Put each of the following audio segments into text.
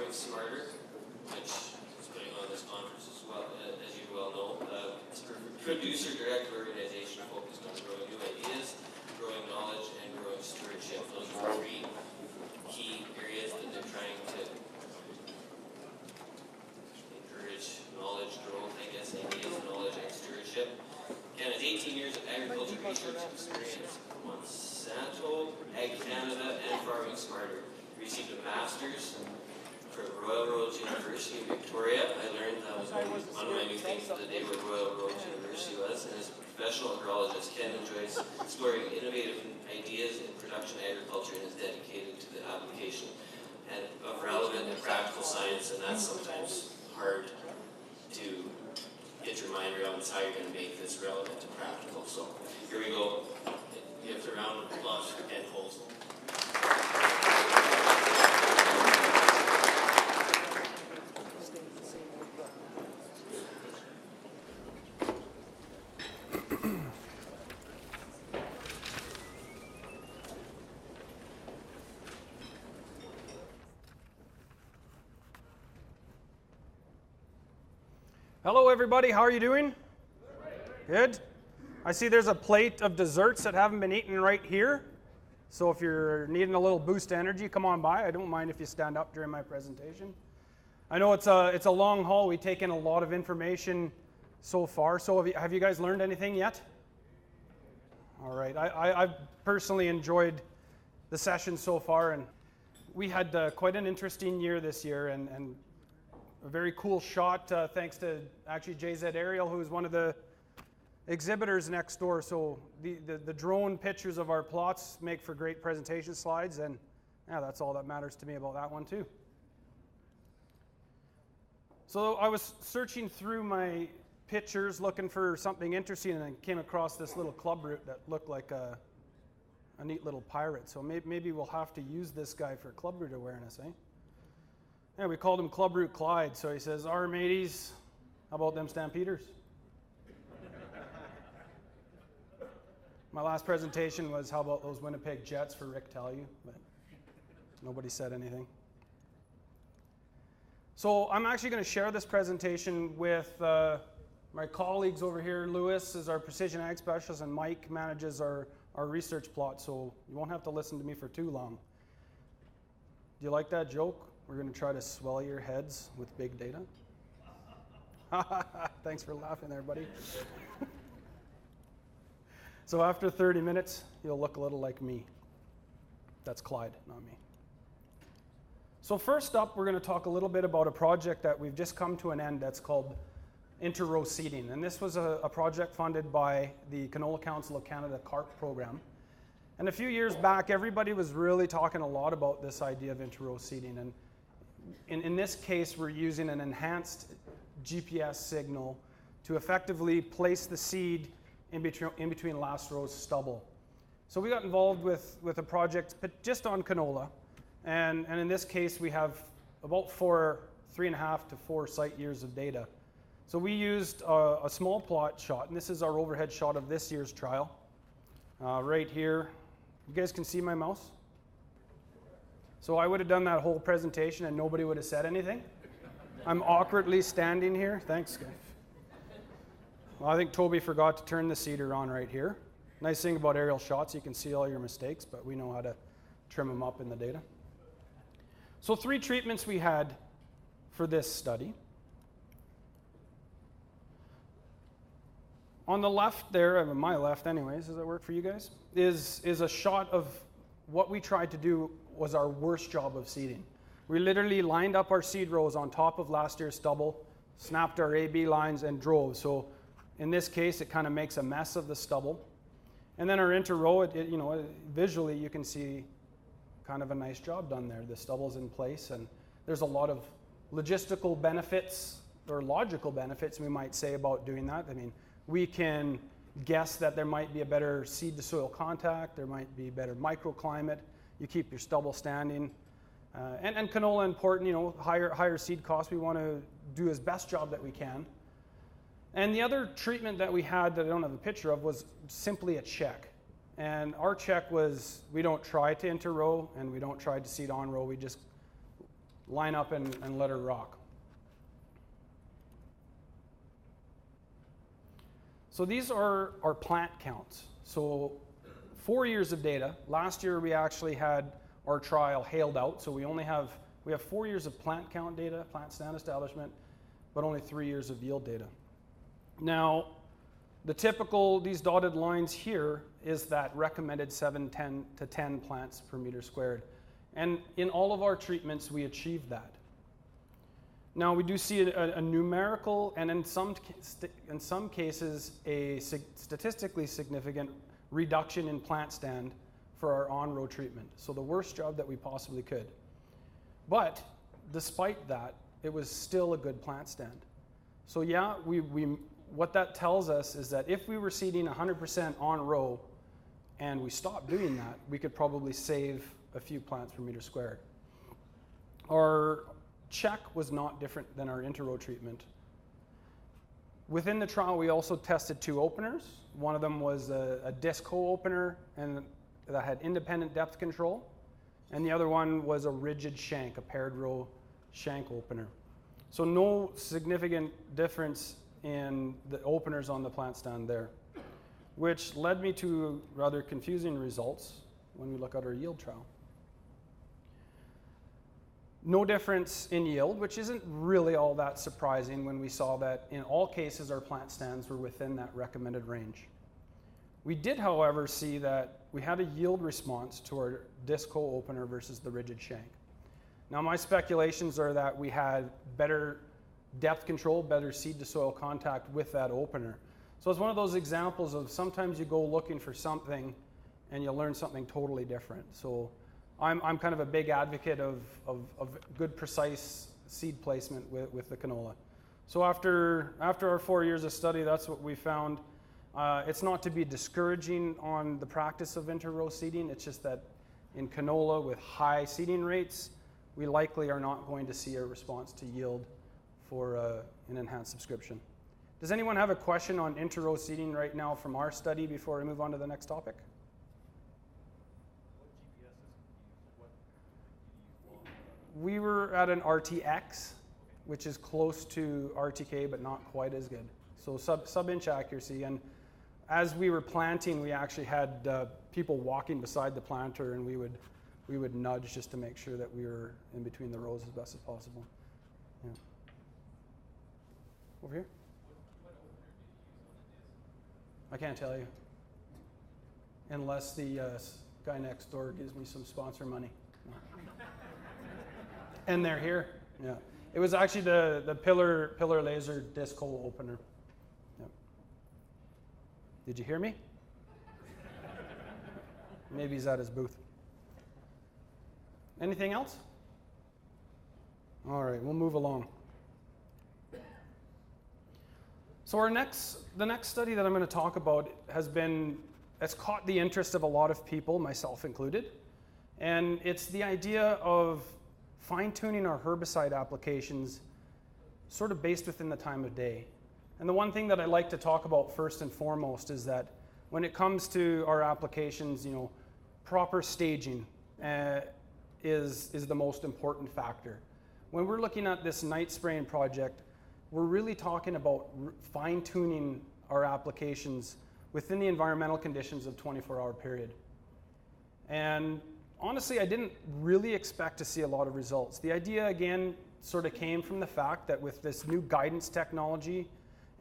Growing Smarter, which is putting on this conference as well, as you well know. It's a producer-direct organization focused on growing new ideas, growing knowledge, and growing stewardship. Those are the three key areas that they're trying to encourage knowledge growth, I guess, ideas, knowledge, and stewardship. Canada's 18 years of agriculture research experience. Monsanto, Ag Canada, and Farming Smarter. Received a master's from Royal Roads University of Victoria. I learned that was one of my new things the day where Royal Roads University was. And as a professional agrologist, Ken enjoys exploring innovative ideas in production agriculture and is dedicated to the application of relevant and practical science, and that's sometimes hard to get your mind around is how you're going to make this relevant and practical. So here we go. Give a round of applause for Ken Holsel. Hello everybody, how are you doing? Good. I see there's a plate of desserts that haven't been eaten right here. So if you're needing a little boost of energy, come on by. I don't mind if you stand up during my presentation. I know it's a long haul. We take in a lot of information so far. So have you guys learned anything yet? All right. I've personally enjoyed the session so far, and we had quite an interesting year this year, and a very cool shot thanks to actually JZ Aerial, who is one of the exhibitors next door. So the drone pictures of our plots make for great presentation slides, and yeah, that's all that matters to me about that one too. So I was searching through my pictures looking for something interesting, and I came across this little club root that looked like a neat little pirate. So maybe we'll have to use this guy for club root awareness, eh? Yeah, we called him Club Root Clyde, so he says, "Our mateys, how about them Stampeders?" My last presentation was, "How about those Winnipeg Jets for Rick Talue?" But nobody said anything. So I'm actually going to share this presentation with my colleagues over here. Lewis is our precision ag specialist, and Mike manages our research plot, so you won't have to listen to me for too long. Do you like that joke? We're going to try to swell your heads with big data. Thanks for laughing there, buddy. So after 30 minutes, you'll look a little like me. That's Clyde, not me. So first up, we're going to talk a little bit about a project that we've just come to an end that's called inter-row seeding. And this was a project funded by the Canola Council of Canada CARP program. And a few years back, everybody was really talking a lot about this idea of inter-row seeding. And in this case, we're using an enhanced GPS signal to effectively place the seed in between last row's stubble. So we got involved with a project but just on canola. And in this case, we have about 3.5 to 4 site years of data. So we used a small plot shot, and this is our overhead shot of this year's trial. Right here, you guys can see my mouse? So I would have done that whole presentation and nobody would have said anything. I'm awkwardly standing here. Thanks, guys. Well, I think Toby forgot to turn the seeder on right here. Nice thing about aerial shots, you can see all your mistakes, but we know how to trim them up in the data. So 3 treatments we had for this study. On the left there, my left anyways, does that work for you guys? Is a shot of what we tried to do was our worst job of seeding. We literally lined up our seed rows on top of last year's stubble, snapped our A-B lines and drove. So in this case, it kind of makes a mess of the stubble. And then our inter-row, visually you can see kind of a nice job done there. The stubble's in place, and there's a lot of logistical benefits or logical benefits we might say about doing that. I mean, we can guess that there might be a better seed to soil contact, there might be better microclimate, you keep your stubble standing. And canola important, higher seed costs, we want to do as best job that we can. And the other treatment that we had that I don't have a picture of was simply a check. And our check was, we don't try to inter-row and we don't try to seed on row, we just line up and let her rock. So these are our plant counts. So 4 years of data. Last year we actually had our trial hailed out, so we have 4 years of plant count data, plant stand establishment, but only 3 years of yield data. Now, the typical, these dotted lines here, is that recommended 7 to 10 plants per meter squared. And in all of our treatments, we achieved that. Now, we do see a numerical, and in some cases, a statistically significant reduction in plant stand for our on-row treatment. So the worst job that we possibly could. But despite that, it was still a good plant stand. So yeah, what that tells us is that if we were seeding 100% on-row and we stopped doing that, we could probably save a few plants per meter squared. Our check was not different than our inter-row treatment. Within the trial, we also tested 2 openers. One of them was a disc hole opener and that had independent depth control. And the other one was a rigid shank, a paired row shank opener. So no significant difference in the openers on the plant stand there, which led me to rather confusing results when we look at our yield trial. No difference in yield, which isn't really all that surprising when we saw that in all cases our plant stands were within that recommended range. We did, however, see that we had a yield response to our disc hole opener versus the rigid shank. Now, my speculations are that we had better depth control, better seed to soil contact with that opener. So it's one of those examples of sometimes you go looking for something and you learn something totally different. So I'm kind of a big advocate of good, precise seed placement with the canola. So after our 4 years of study, that's what we found. It's not to be discouraging on the practice of inter-row seeding. It's just that in canola with high seeding rates, we likely are not going to see a response to yield for an enhanced subscription. Does anyone have a question on inter-row seeding right now from our study before we move on to the next topic? We were at an RTX, which is close to RTK, but not quite as good. So sub-inch accuracy. And as we were planting, we actually had people walking beside the planter, and we would nudge just to make sure that we were in between the rows as best as possible. Yeah. Over here? I can't tell you. Unless the guy next door gives me some sponsor money. No. And they're here. Yeah. It was actually the pillar laser disc hole opener. Yep. Did you hear me? Maybe he's at his booth. Anything else? All right, we'll move along. So the next study that I'm going to talk about has caught the interest of a lot of people, myself included. And it's the idea of fine-tuning our herbicide applications sort of based within the time of day. And the one thing that I like to talk about first and foremost is that when it comes to our applications, proper staging is the most important factor. When we're looking at this night spraying project, we're really talking about fine-tuning our applications within the environmental conditions of 24-hour period. And honestly, I didn't really expect to see a lot of results. The idea, again, sort of came from the fact that with this new guidance technology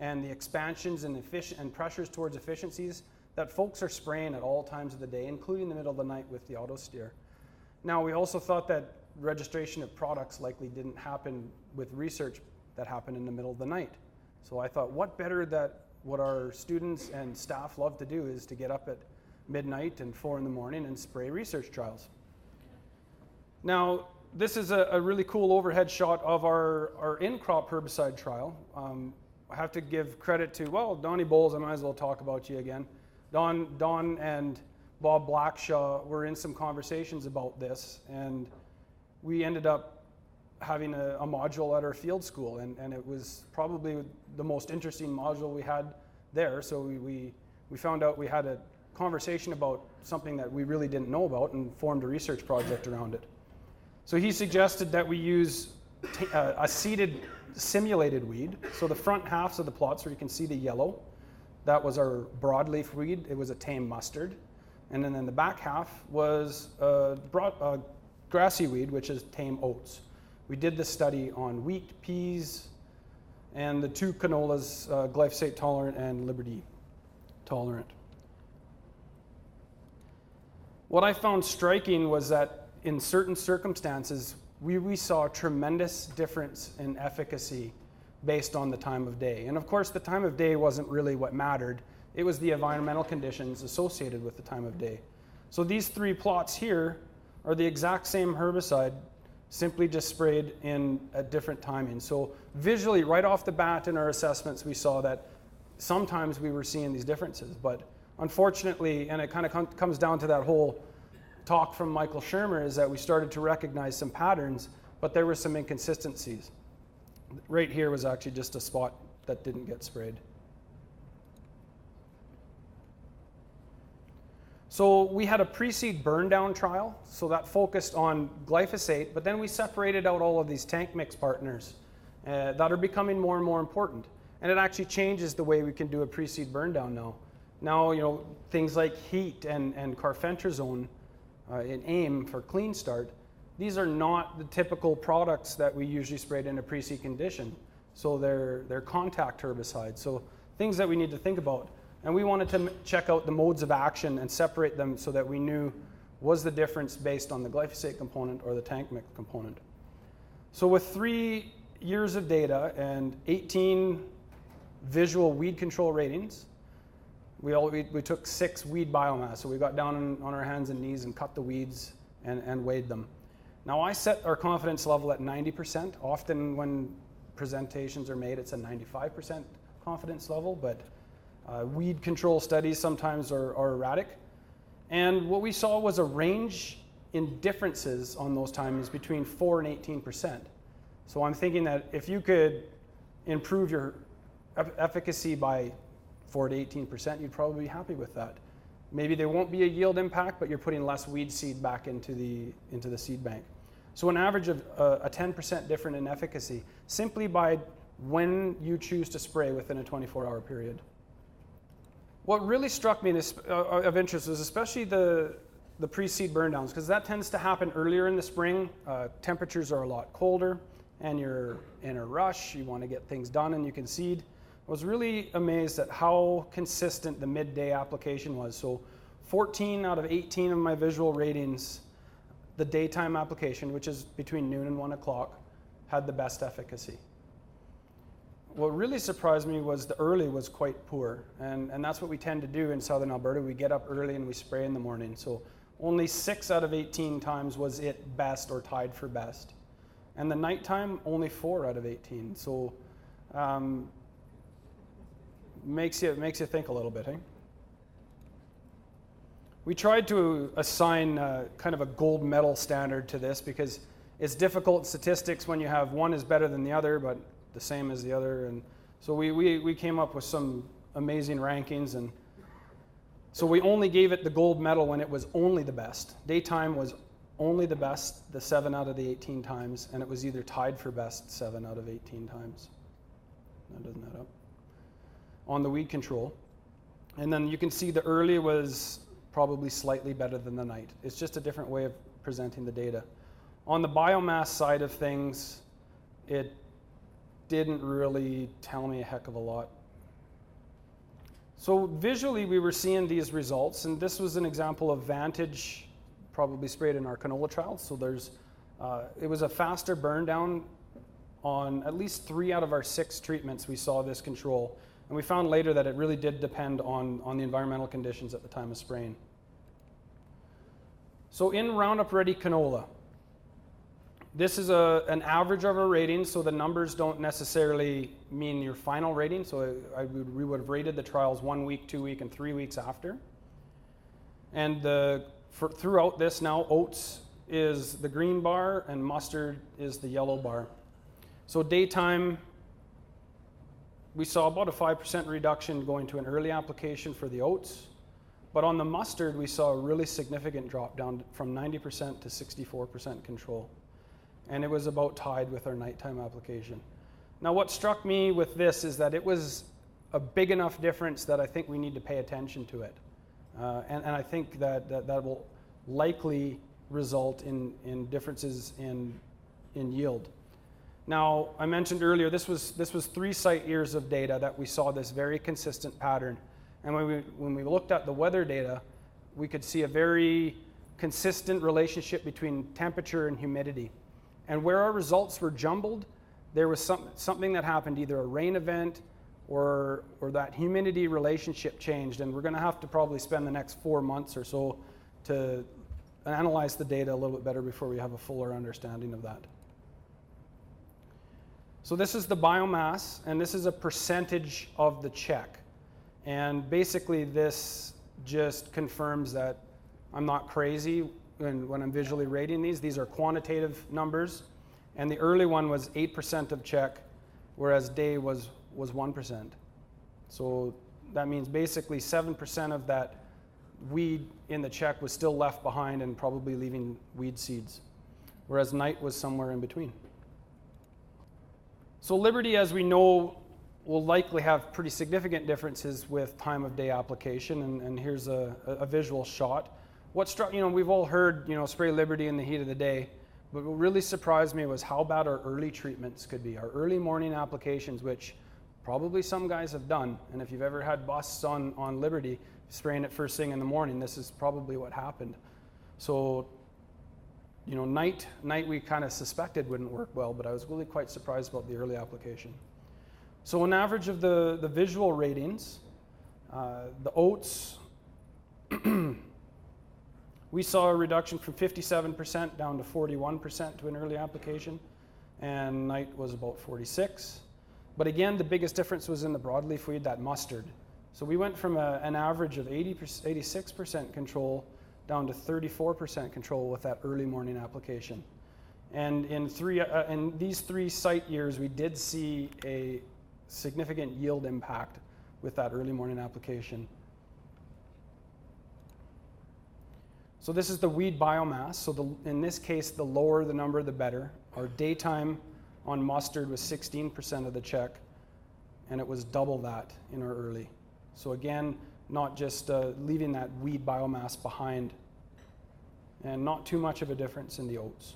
and the expansions and pressures towards efficiencies, that folks are spraying at all times of the day, including the middle of the night with the auto steer. Now, we also thought that registration of products likely didn't happen with research that happened in the middle of the night. So I thought, what better that what our students and staff love to do is to get up at midnight and 4 in the morning and spray research trials. Now, this is a really cool overhead shot of our in-crop herbicide trial. I have to give credit to, Donnie Bowles, I might as well talk about you again. Don and Bob Blackshaw were in some conversations about this, and we ended up having a module at our field school, and it was probably the most interesting module we had there. So we found out we had a conversation about something that we really didn't know about and formed a research project around it. So he suggested that we use a seeded simulated weed. So the front halves of the plots where you can see the yellow, that was our broadleaf weed. It was a tame mustard. And then in the back half was a grassy weed, which is tame oats. We did this study on wheat, peas, and the two canolas, glyphosate tolerant and Liberty tolerant. What I found striking was that in certain circumstances, we saw a tremendous difference in efficacy based on the time of day. And of course, the time of day wasn't really what mattered. It was the environmental conditions associated with the time of day. So these three plots here are the exact same herbicide, simply just sprayed in at different timings. So visually, right off the bat in our assessments, we saw that sometimes we were seeing these differences. But unfortunately, and it kind of comes down to that whole talk from Michael Shermer, is that we started to recognize some patterns, but there were some inconsistencies. Right here was actually just a spot that didn't get sprayed. So we had a pre-seed burn down trial, so that focused on glyphosate, but then we separated out all of these tank mix partners that are becoming more and more important. And it actually changes the way we can do a pre-seed burn down now. Now, you know, things like heat and carfentrazone in AIM for clean start, these are not the typical products that we usually sprayed in a pre-seed condition. So they're contact herbicides. So things that we need to think about. And we wanted to check out the modes of action and separate them so that we knew, was the difference based on the glyphosate component or the tank mix component. So with 3 years of data and 18 visual weed control ratings, we took 6 weed biomass. So we got down on our hands and knees and cut the weeds and weighed them. Now I set our confidence level at 90%. Often when presentations are made, it's a 95% confidence level, but weed control studies sometimes are erratic. And what we saw was a range in differences on those timings between 4 and 18%. So I'm thinking that if you could improve your efficacy by 4 to 18%, you'd probably be happy with that. Maybe there won't be a yield impact, but you're putting less weed seed back into the seed bank. So an average of a 10% different in efficacy, simply by when you choose to spray within a 24-hour period. What really struck me of interest was especially the pre-seed burn downs, because that tends to happen earlier in the spring. Temperatures are a lot colder, and you're in a rush. You want to get things done, and you can seed. I was really amazed at how consistent the midday application was. So 14 out of 18 of my visual ratings, the daytime application, which is between noon and 1 o'clock, had the best efficacy. What really surprised me was the early was quite poor, and that's what we tend to do in southern Alberta. We get up early and we spray in the morning. So only 6 out of 18 times was it best or tied for best. And the nighttime, only 4 out of 18. So makes you think a little bit, eh? We tried to assign kind of a gold medal standard to this, because it's difficult in statistics when you have one is better than the other, but the same as the other. And so we came up with some amazing rankings, and so we only gave it the gold medal when it was only the best. Daytime was only the best, the 7 out of the 18 times, and it was either tied for best 7 out of 18 times. That doesn't add up. On the weed control. And then you can see the early was probably slightly better than the night. It's just a different way of presenting the data. On the biomass side of things, it didn't really tell me a heck of a lot. So visually we were seeing these results, and this was an example of Vantage, probably sprayed in our canola trials. So it was a faster burn down on at least 3 out of our 6 treatments. We saw this control, and we found later that it really did depend on the environmental conditions at the time of spraying. So in Roundup Ready canola, this is an average of our rating, so the numbers don't necessarily mean your final rating. So we would have rated the trials 1 week, 2 week, and 3 weeks after. And throughout this now, oats is the green bar and mustard is the yellow bar. So daytime, we saw about a 5% reduction going to an early application for the oats. But on the mustard, we saw a really significant drop down from 90% to 64% control. and it was about tied with our nighttime application. Now, what struck me with this is that it was a big enough difference that I think we need to pay attention to it. And I think that will likely result in differences in yield. Now, I mentioned earlier, this was 3 site years of data that we saw this very consistent pattern. And when we looked at the weather data, we could see a very consistent relationship between temperature and humidity. And where our results were jumbled, there was something that happened, either a rain event or that humidity relationship changed. And we're going to have to probably spend the next 4 months or so to analyze the data a little bit better before we have a fuller understanding of that. So this is the biomass, and this is a percentage of the check. And basically this just confirms that I'm not crazy when I'm visually rating these. These are quantitative numbers, and the early one was 8% of check, whereas day was 1%. So that means basically 7% of that weed in the check was still left behind and probably leaving weed seeds, whereas night was somewhere in between. So Liberty, as we know, will likely have pretty significant differences with time of day application, and here's a visual shot. What struck, we've all heard, spray Liberty in the heat of the day, but what really surprised me was how bad our early treatments could be. Our early morning applications, which probably some guys have done, and if you've ever had busts on Liberty, spraying it first thing in the morning, this is probably what happened. So, night we kind of suspected wouldn't work well, but I was really quite surprised about the early application. So an average of the visual ratings, the oats, we saw a reduction from 57% down to 41% to an early application, and night was about 46%. But again, the biggest difference was in the broadleaf weed, that mustard. So we went from an average of 86% control down to 34% control with that early morning application. And in these 3 site years, we did see a significant yield impact with that early morning application. So this is the weed biomass. So in this case, the lower the number, the better. Our daytime on mustard was 16% of the check, and it was double that in our early. So again, not just leaving that weed biomass behind, and not too much of a difference in the oats.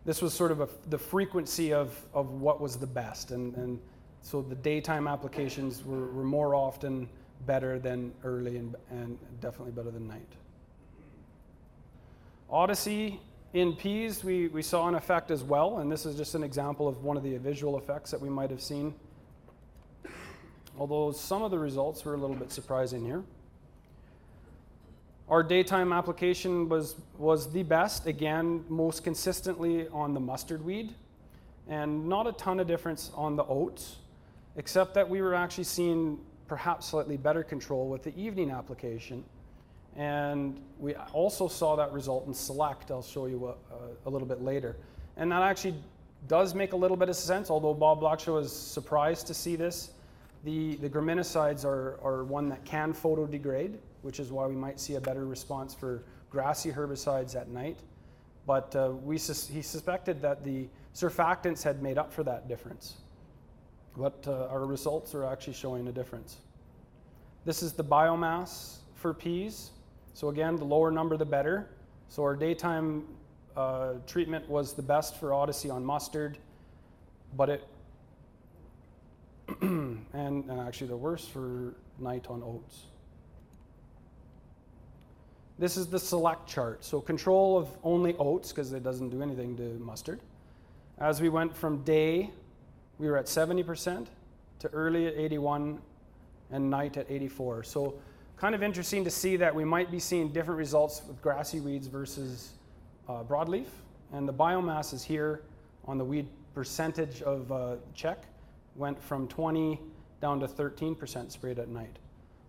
This was sort of the frequency of what was the best, and so the daytime applications were more often better than early and definitely better than night. Odyssey in peas, we saw an effect as well, and this is just an example of one of the visual effects that we might have seen, although some of the results were a little bit surprising here. Our daytime application was the best, again, most consistently on the mustard weed, and not a ton of difference on the oats, except that we were actually seeing perhaps slightly better control with the evening application. And we also saw that result in select. I'll show you a little bit later. And that actually does make a little bit of sense, although Bob Blackshaw was surprised to see this. The graminicides are one that can photodegrade, which is why we might see a better response for grassy herbicides at night. But he suspected that the surfactants had made up for that difference. But our results are actually showing a difference. This is the biomass for peas. So again, the lower number, the better. So our daytime treatment was the best for Odyssey on mustard, but and actually the worst for night on oats. This is the select chart. So control of only oats, because it doesn't do anything to mustard. As we went from day, we were at 70%, to early at 81%, and night at 84%. So kind of interesting to see that we might be seeing different results with grassy weeds versus broadleaf. And the biomass is here on the weed percentage of check, went from 20 down to 13% sprayed at night.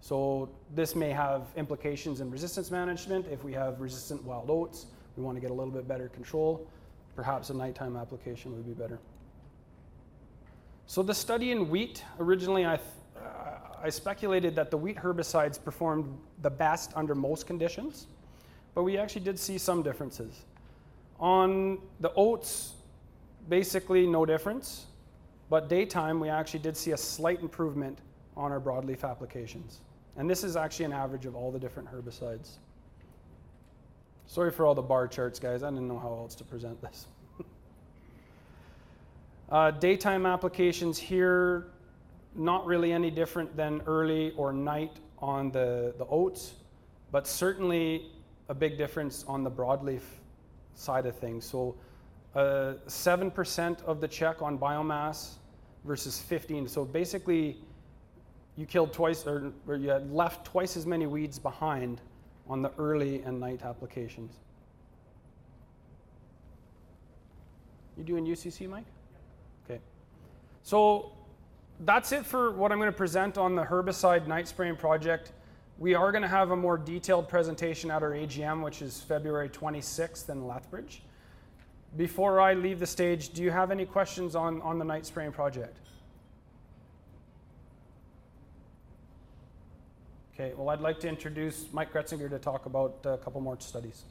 So this may have implications in resistance management. If we have resistant wild oats, we want to get a little bit better control. Perhaps a nighttime application would be better. So the study in wheat, originally I speculated that the wheat herbicides performed the best under most conditions. but we actually did see some differences. On the oats, basically no difference, but daytime we actually did see a slight improvement on our broadleaf applications. And this is actually an average of all the different herbicides. Sorry for all the bar charts, guys. I didn't know how else to present this. Daytime applications here, not really any different than early or night on the oats, but certainly a big difference on the broadleaf side of things. So 7% of the check on biomass versus 15. So basically you killed twice, or you had left twice as many weeds behind on the early and night applications. You doing UCC, Mike? Okay. So that's it for what I'm going to present on the herbicide night spraying project. We are going to have a more detailed presentation at our AGM, which is February 26th in Lethbridge. Before I leave the stage, do you have any questions on the night spraying project? Okay, well, I'd like to introduce Mike Gretzinger to talk about a couple more studies.